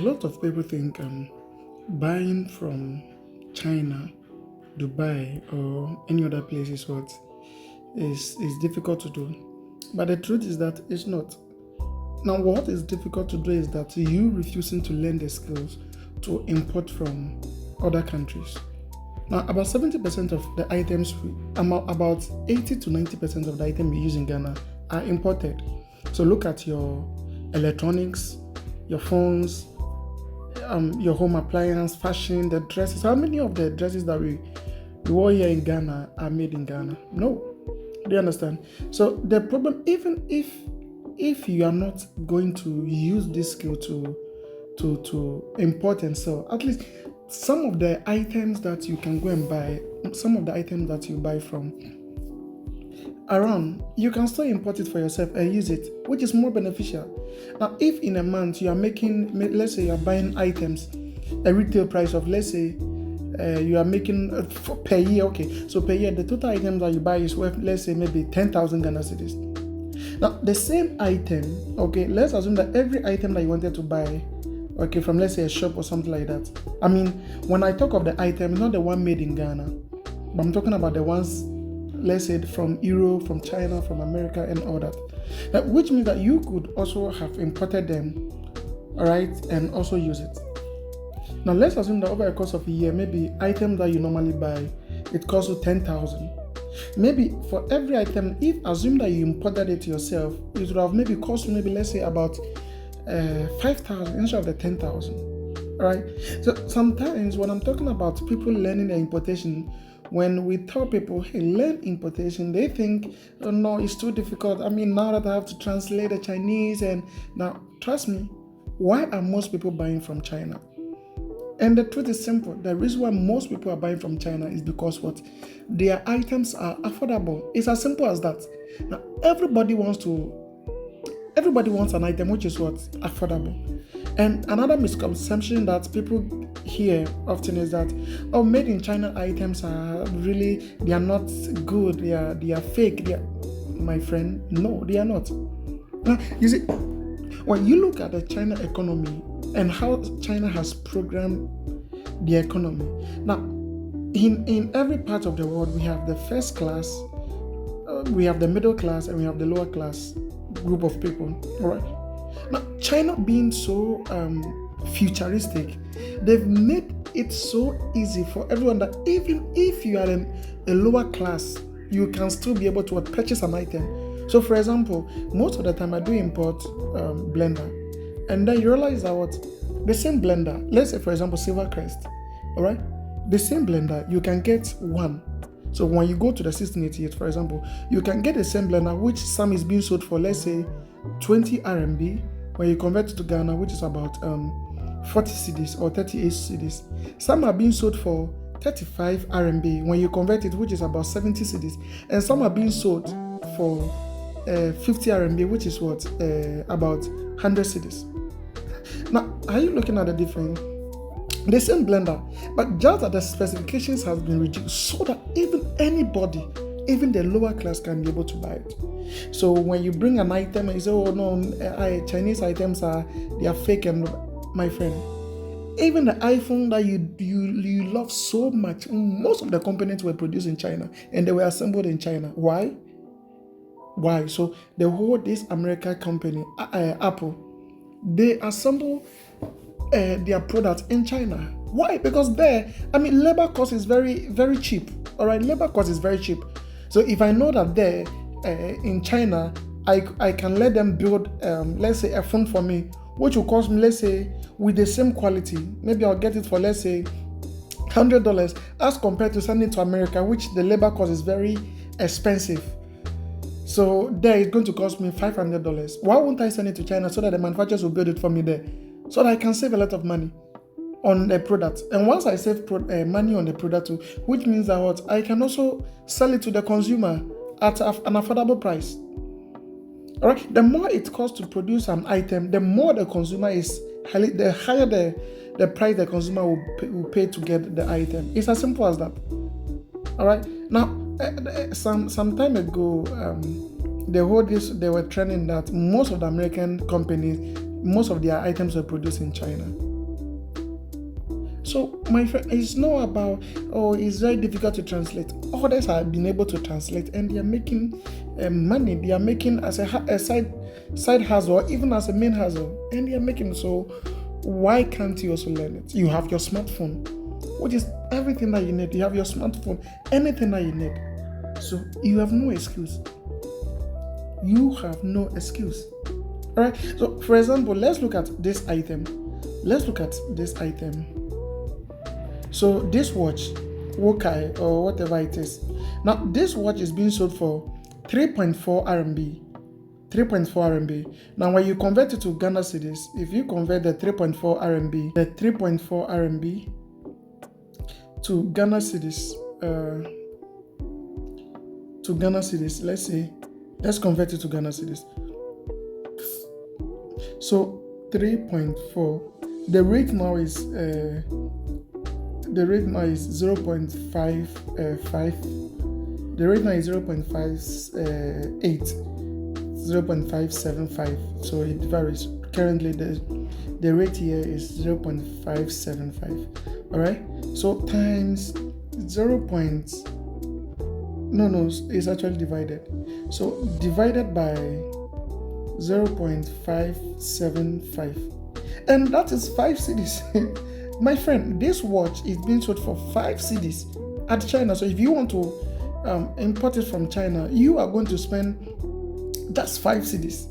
lot of people think buying from China, Dubai, or any other place is difficult to do. But the truth is that it's not. Now, what is difficult to do is that you refusing to learn the skills to import from other countries. Now, about 70% of the items, about 80 to 90% of the items we use in Ghana are imported. So look at your electronics, your phones, your home appliance, fashion, the dresses. How many of the dresses that we wore here in Ghana are made in Ghana? No. Do you understand? So the problem, even if you are not going to use this skill to import and sell, at least some of the items that you can go and buy, some of the items that you buy from around, you can still import it for yourself and use it, which is more beneficial. Now, if in a month you are making, let's say you are buying items, a retail price of, let's say, you are making per year, okay, so per year, the total items that you buy is worth, let's say, maybe 10,000 Ghana cedis. Now, the same item, okay, let's assume that every item that you wanted to buy, okay, from, let's say, a shop or something like that. I mean, when I talk of the item, not the one made in Ghana, but I'm talking about the ones, let's say, from Europe, from China, from America, and all that. Now, which means that you could also have imported them, all right, and also use it. Now, let's assume that over the course of a year, maybe item that you normally buy, it costs you 10,000. Maybe for every item, if assume that you imported it yourself, it would have maybe cost you maybe, let's say, about 5,000 instead of the 10,000. All right. So sometimes when I'm talking about people learning the importation, when we tell people, hey, learn importation, they think, oh, no, it's too difficult. I mean, now that I have to translate the Chinese, and now trust me, why are most people buying from China? And the truth is simple. The reason why most people are buying from China is because what? Their items are affordable. It's as simple as that. Now, everybody wants an item which is what? Affordable. And another misconception that people hear often is that, oh, made in China items are really, they are not good, they are fake. My friend, no, they are not. Now, you see, when you look at the China economy and how China has programmed the economy. Now, in every part of the world, we have the first class, we have the middle class, and we have the lower class group of people. All right. Now, China being so futuristic, they've made it so easy for everyone that even if you are a lower class, you can still be able to purchase an item. So, for example, most of the time I do import blender. And then you realize that what the same blender, let's say for example Silvercrest, all right, the same blender you can get one. So when you go to the 1688, for example, you can get the same blender which some is being sold for, let's say, 20 RMB. When you convert it to Ghana, which is about 40 cedis or 38 cedis, some are being sold for 35 RMB. When you convert it, which is about 70 cedis, and some are being sold for 50 RMB, which is what about 100 cedis. Now, are you looking at the difference? The same blender, but just that the specifications has been reduced so that even anybody, even the lower class, can be able to buy it. So when you bring an item and you say, oh no, Chinese items they are fake, and my friend, even the iPhone that you love so much, most of the components were produced in China and they were assembled in China. Why? So this American company, Apple, they assemble their products in China. Why? Because there, labor cost is very, very cheap. All right, labor cost is very cheap. So if I know that there in China, I can let them build, let's say, a phone for me, which will cost me, let's say, with the same quality, maybe I'll get it for, let's say, $100, as compared to sending it to America, which the labor cost is very expensive. So there it's going to cost me $500. Why won't I send it to China so that the manufacturers will build it for me there, so that I can save a lot of money on the product? And once I save money on the product too, which means that what I can also sell it to the consumer at an affordable price. All right. The more it costs to produce an item, the more the consumer the higher the price the consumer will pay to get the item. It's as simple as that. All right. Now, some time ago, they were trending that most of the American companies, most of their items were produced in China. So my friend, it's not about, oh, it's very difficult to translate. Others have been able to translate, and they are making money. They are making as a side hustle, or even as a main hustle, and they are making. So why can't you also learn it? You have your smartphone, which is everything that you need. You have your smartphone, anything that you need. So you have no excuse. You have no excuse. All right. So for example, let's look at this item. So this watch, Wokai or whatever it is. Now this watch is being sold for 3.4 RMB. 3.4 RMB. Now when you convert it to Ghana cedis, if you convert the 3.4 RMB to Ghana cedis, let's convert it to Ghana cedis. So 3.4, the rate now is 0.55. The rate now is 0.58, 0.575. So it varies. Currently, the rate here is 0.575. All right. So times 0. It's actually divided. So divided by 0.575, and that is 5 cedis. My friend, this watch is being sold for 5 cedis at China. So if you want to import it from China, you are going to spend just 5 cedis.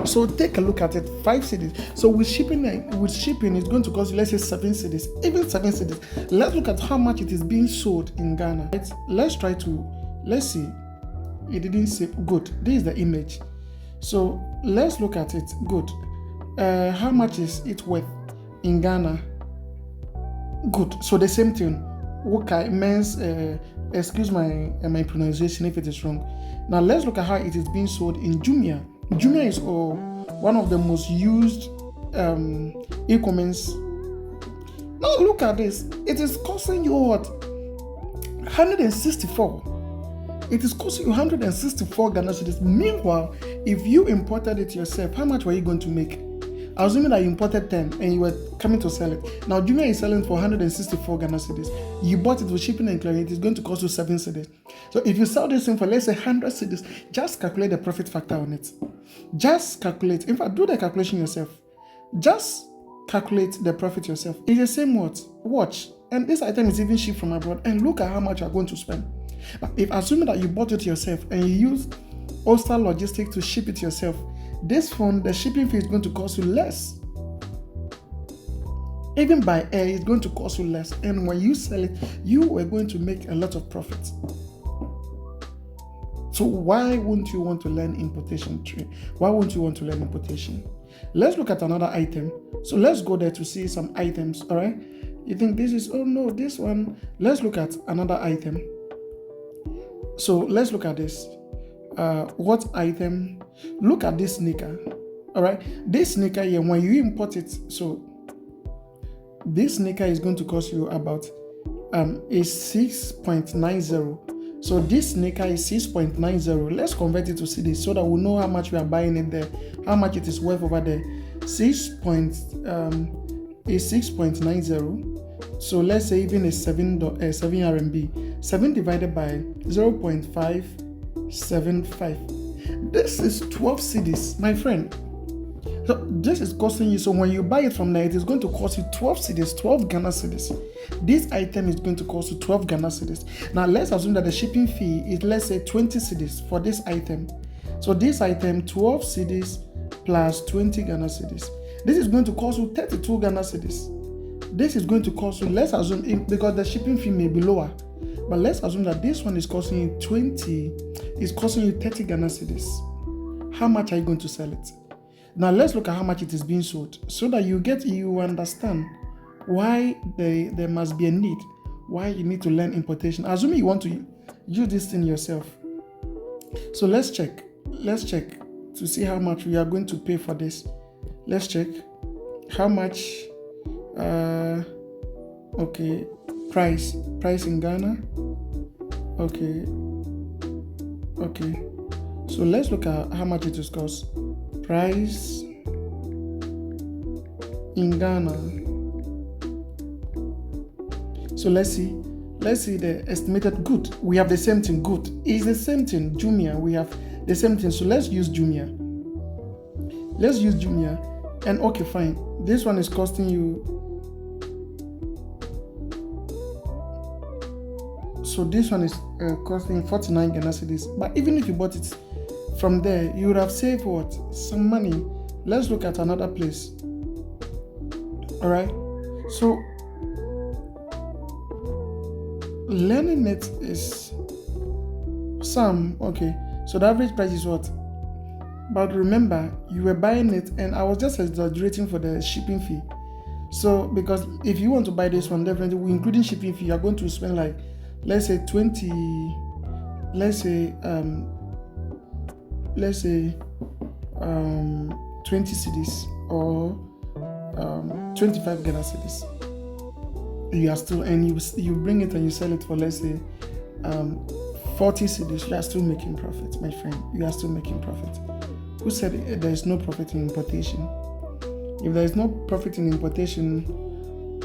So take a look at it, 5 cedis. So with shipping, it's going to cost, let's say 7 cedis, even 7 cedis. Let's look at how much it is being sold in Ghana. Let's see. It didn't say good. This is the image. So let's look at it. Good. How much is it worth in Ghana? Good. So the same thing. Okay, means excuse my pronunciation if it is wrong. Now let's look at how it is being sold in Jumia. Jumia is one of the most used e-commerce. Now look at this. It is costing you what? 164. It is costing you 164 Ghana cedis. Meanwhile, if you imported it yourself, how much were you going to make? Assuming that you imported 10 and you were coming to sell it. Now, Jumia is selling for 164 Ghana cedis. You bought it with shipping and clearing. It is going to cost you 7 cedis. So if you sell this thing for, let's say, 100 cedis, just calculate the profit factor on it. Just calculate. In fact, do the calculation yourself. Just calculate the profit yourself. It's the same watch. And this item is even shipped from abroad. And look at how much you are going to spend. But if assuming that you bought it yourself and you use All-Star Logistics to ship it yourself, this phone, the shipping fee is going to cost you less. Even by air, it's going to cost you less. And when you sell it, you are going to make a lot of profit. So why wouldn't you want to learn importation trade? Why wouldn't you want to learn importation? Let's look at another item. So let's go there to see some items, all right? You think this is, oh no, this one. Let's look at another item. So let's look at this. What item? Look at this sneaker. All right, this sneaker here, when you import it, so this sneaker is going to cost you about is 6.90. So this sneaker is 6.90. Let's convert it to cedis so that we know how much we are buying it there, how much it is worth over there. 6.90. So let's say even is 7 RMB. 7 divided by 0.575. This is 12 cedis, my friend. So this is costing you. So when you buy it from there, it is going to cost you 12 cedis, 12 Ghana cedis. This item is going to cost you 12 Ghana cedis. Now let's assume that the shipping fee is, let's say, 20 cedis for this item. So this item, 12 cedis plus 20 Ghana cedis. This is going to cost you 32 Ghana cedis. This is going to cost you, let's assume, because the shipping fee may be lower, but let's assume that this one is costing you 20, is costing you 30 Ghana cedis. How much are you going to sell it? Now let's look at how much it is being sold, so that you understand why there must be a need, why you need to learn importation. Assuming you want to use this thing yourself. So let's check to see how much we are going to pay for this. Let's check how much. Okay, price in Ghana. Okay. So let's look at how much it is cost. Price in Ghana. So let's see the estimated good. We have the same thing. Good is the same thing. Jumia, we have the same thing. So let's use Jumia. And okay, fine. This one is costing you. So this one is costing 49 Ghana cedis. But even if you bought it from there, you would have saved what? Some money. Let's look at another place. All right. So learning it is some. Okay. So the average price is what? But remember, you were buying it, and I was just exaggerating for the shipping fee. So because if you want to buy this one, definitely including shipping fee, you're going to spend like, let's say 20 cedis or 25 Ghana cedis. You are still, and you bring it and you sell it for, let's say 40 cedis. You are still making profit, my friend. You are still making profit. Who said there is no profit in importation? If there is no profit in importation,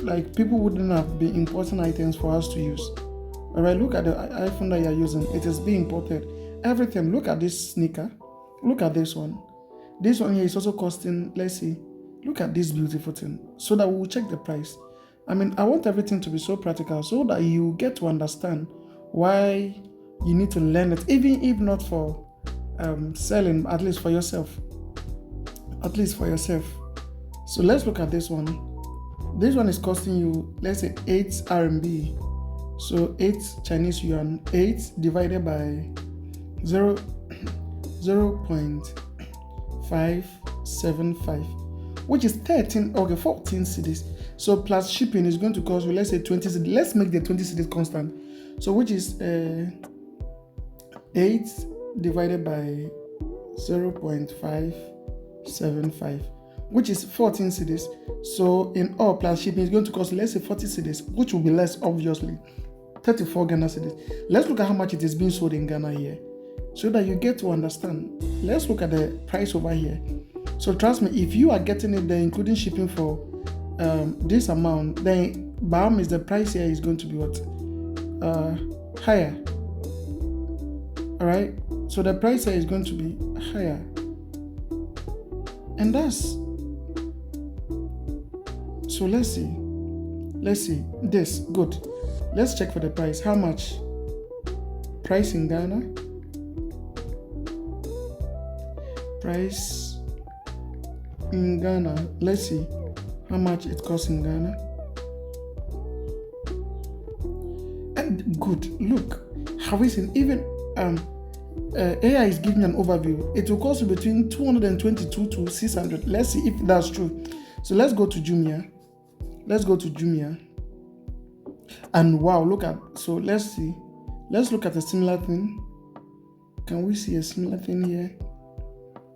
like, people wouldn't have been importing items for us to use. All right, look at the iPhone that you are using. It is being imported. Everything. Look at this sneaker. Look at this one. This one here is also costing, let's see. Look at this beautiful thing. So that we will check the price. I mean, I want everything to be so practical so that you get to understand why you need to learn it, even if not for selling, at least for yourself. So let's look at this one. This one is costing you, let's say 8 RMB. So 8 Chinese yuan, 8 divided by 0.575, which is 14 cedis. So plus shipping is going to cost you, let's say 20 cedis. Let's make the 20 cedis constant. So which is 8 divided by 0.575, which is 14 cedis. So in all, plus shipping is going to cost, let's say 40 cedis, which will be less, obviously, 34 Ghana cedis. Let's look at how much it is being sold in Ghana here, so that you get to understand. Let's look at the price over here. So trust me, if you are getting it there, including shipping for this amount, then by all means the price here is going to be what? Higher. All right. So the price here is going to be higher, and that's. So let's see this. Good. Let's check for the price. How much? Price in Ghana. Price in Ghana. Let's see how much it costs in Ghana. And good. Look, how is it even AI is giving an overview. It will cost you between 222 to 600. Let's see if that's true. So let's go to Jumia. And wow, look at, so let's look at a similar thing. Can we see a similar thing here?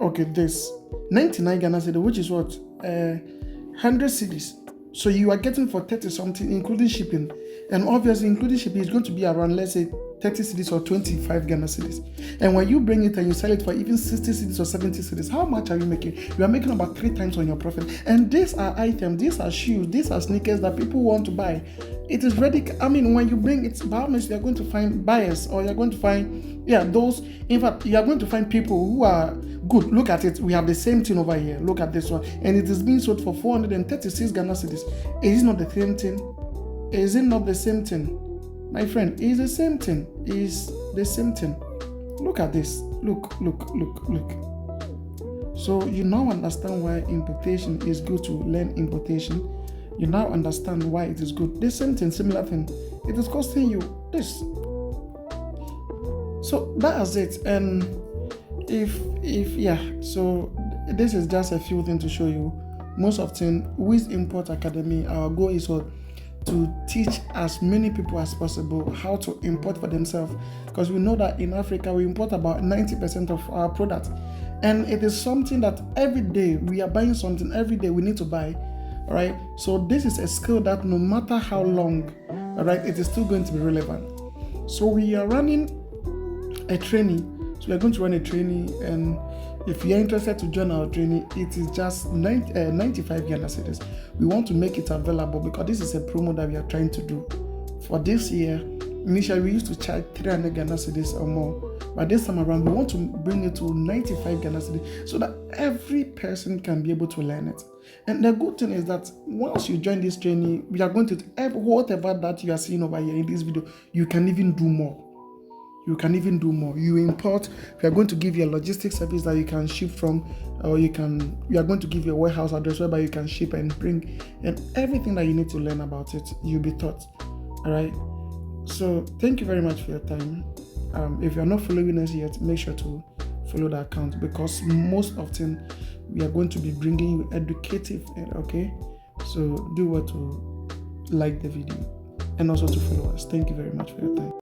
Okay, this 99 Ghana cedi, which is what? 100 cedis. So you are getting for 30 something, including shipping. And obviously, including shipping is going to be around, let's say, 30 cedis or 25 Ghana cedis. And when you bring it and you sell it for even 60 cedis or 70 cedis, how much are you making? You are making about 3 times on your profit. And these are items, these are shoes, these are sneakers that people want to buy. It is ready. I mean, when you bring it, by all means, you are going to find buyers, or you're going to find, those. In fact, you are going to find people who are good. Look at it. We have the same thing over here. Look at this one. And it is being sold for 436 Ghana cedis. Is it not the same thing? Is it not the same thing? My friend, it's the same thing. It's the same thing. Look at this. Look. So you now understand why importation is good to learn importation. You now understand why it is good. The same thing, similar thing. It is costing you this. So that's it. And so this is just a few things to show you. Most often, with Import Academy, our goal is to teach as many people as possible how to import for themselves, because we know that in Africa we import about 90% of our product, and it is something that every day we are buying something. Every day we need to buy. All right. So this is a skill that no matter how long, all right, it is still going to be relevant. So we are running a training. So we are going to run a training, and if you are interested to join our training, it is just 95 Ghana cedis. We want to make it available because this is a promo that we are trying to do For this year, initially we used to charge 300 Ghana cedis or more, but this time around we want to bring it to 95 Ghana cedis so that every person can be able to learn it. And the good thing is that once you join this training, we are going to whatever that you are seeing over here in this video, you can even do more. You can even do more. You import, we are going to give you a logistics service that you can ship from, or we are going to give you a warehouse address whereby you can ship and bring, and everything that you need to learn about it, you'll be taught. All right. So thank you very much for your time. If you are not following us yet, make sure to follow the account, because most often we are going to be bringing you educative. Okay. So do what to like the video and also to follow us. Thank you very much for your time.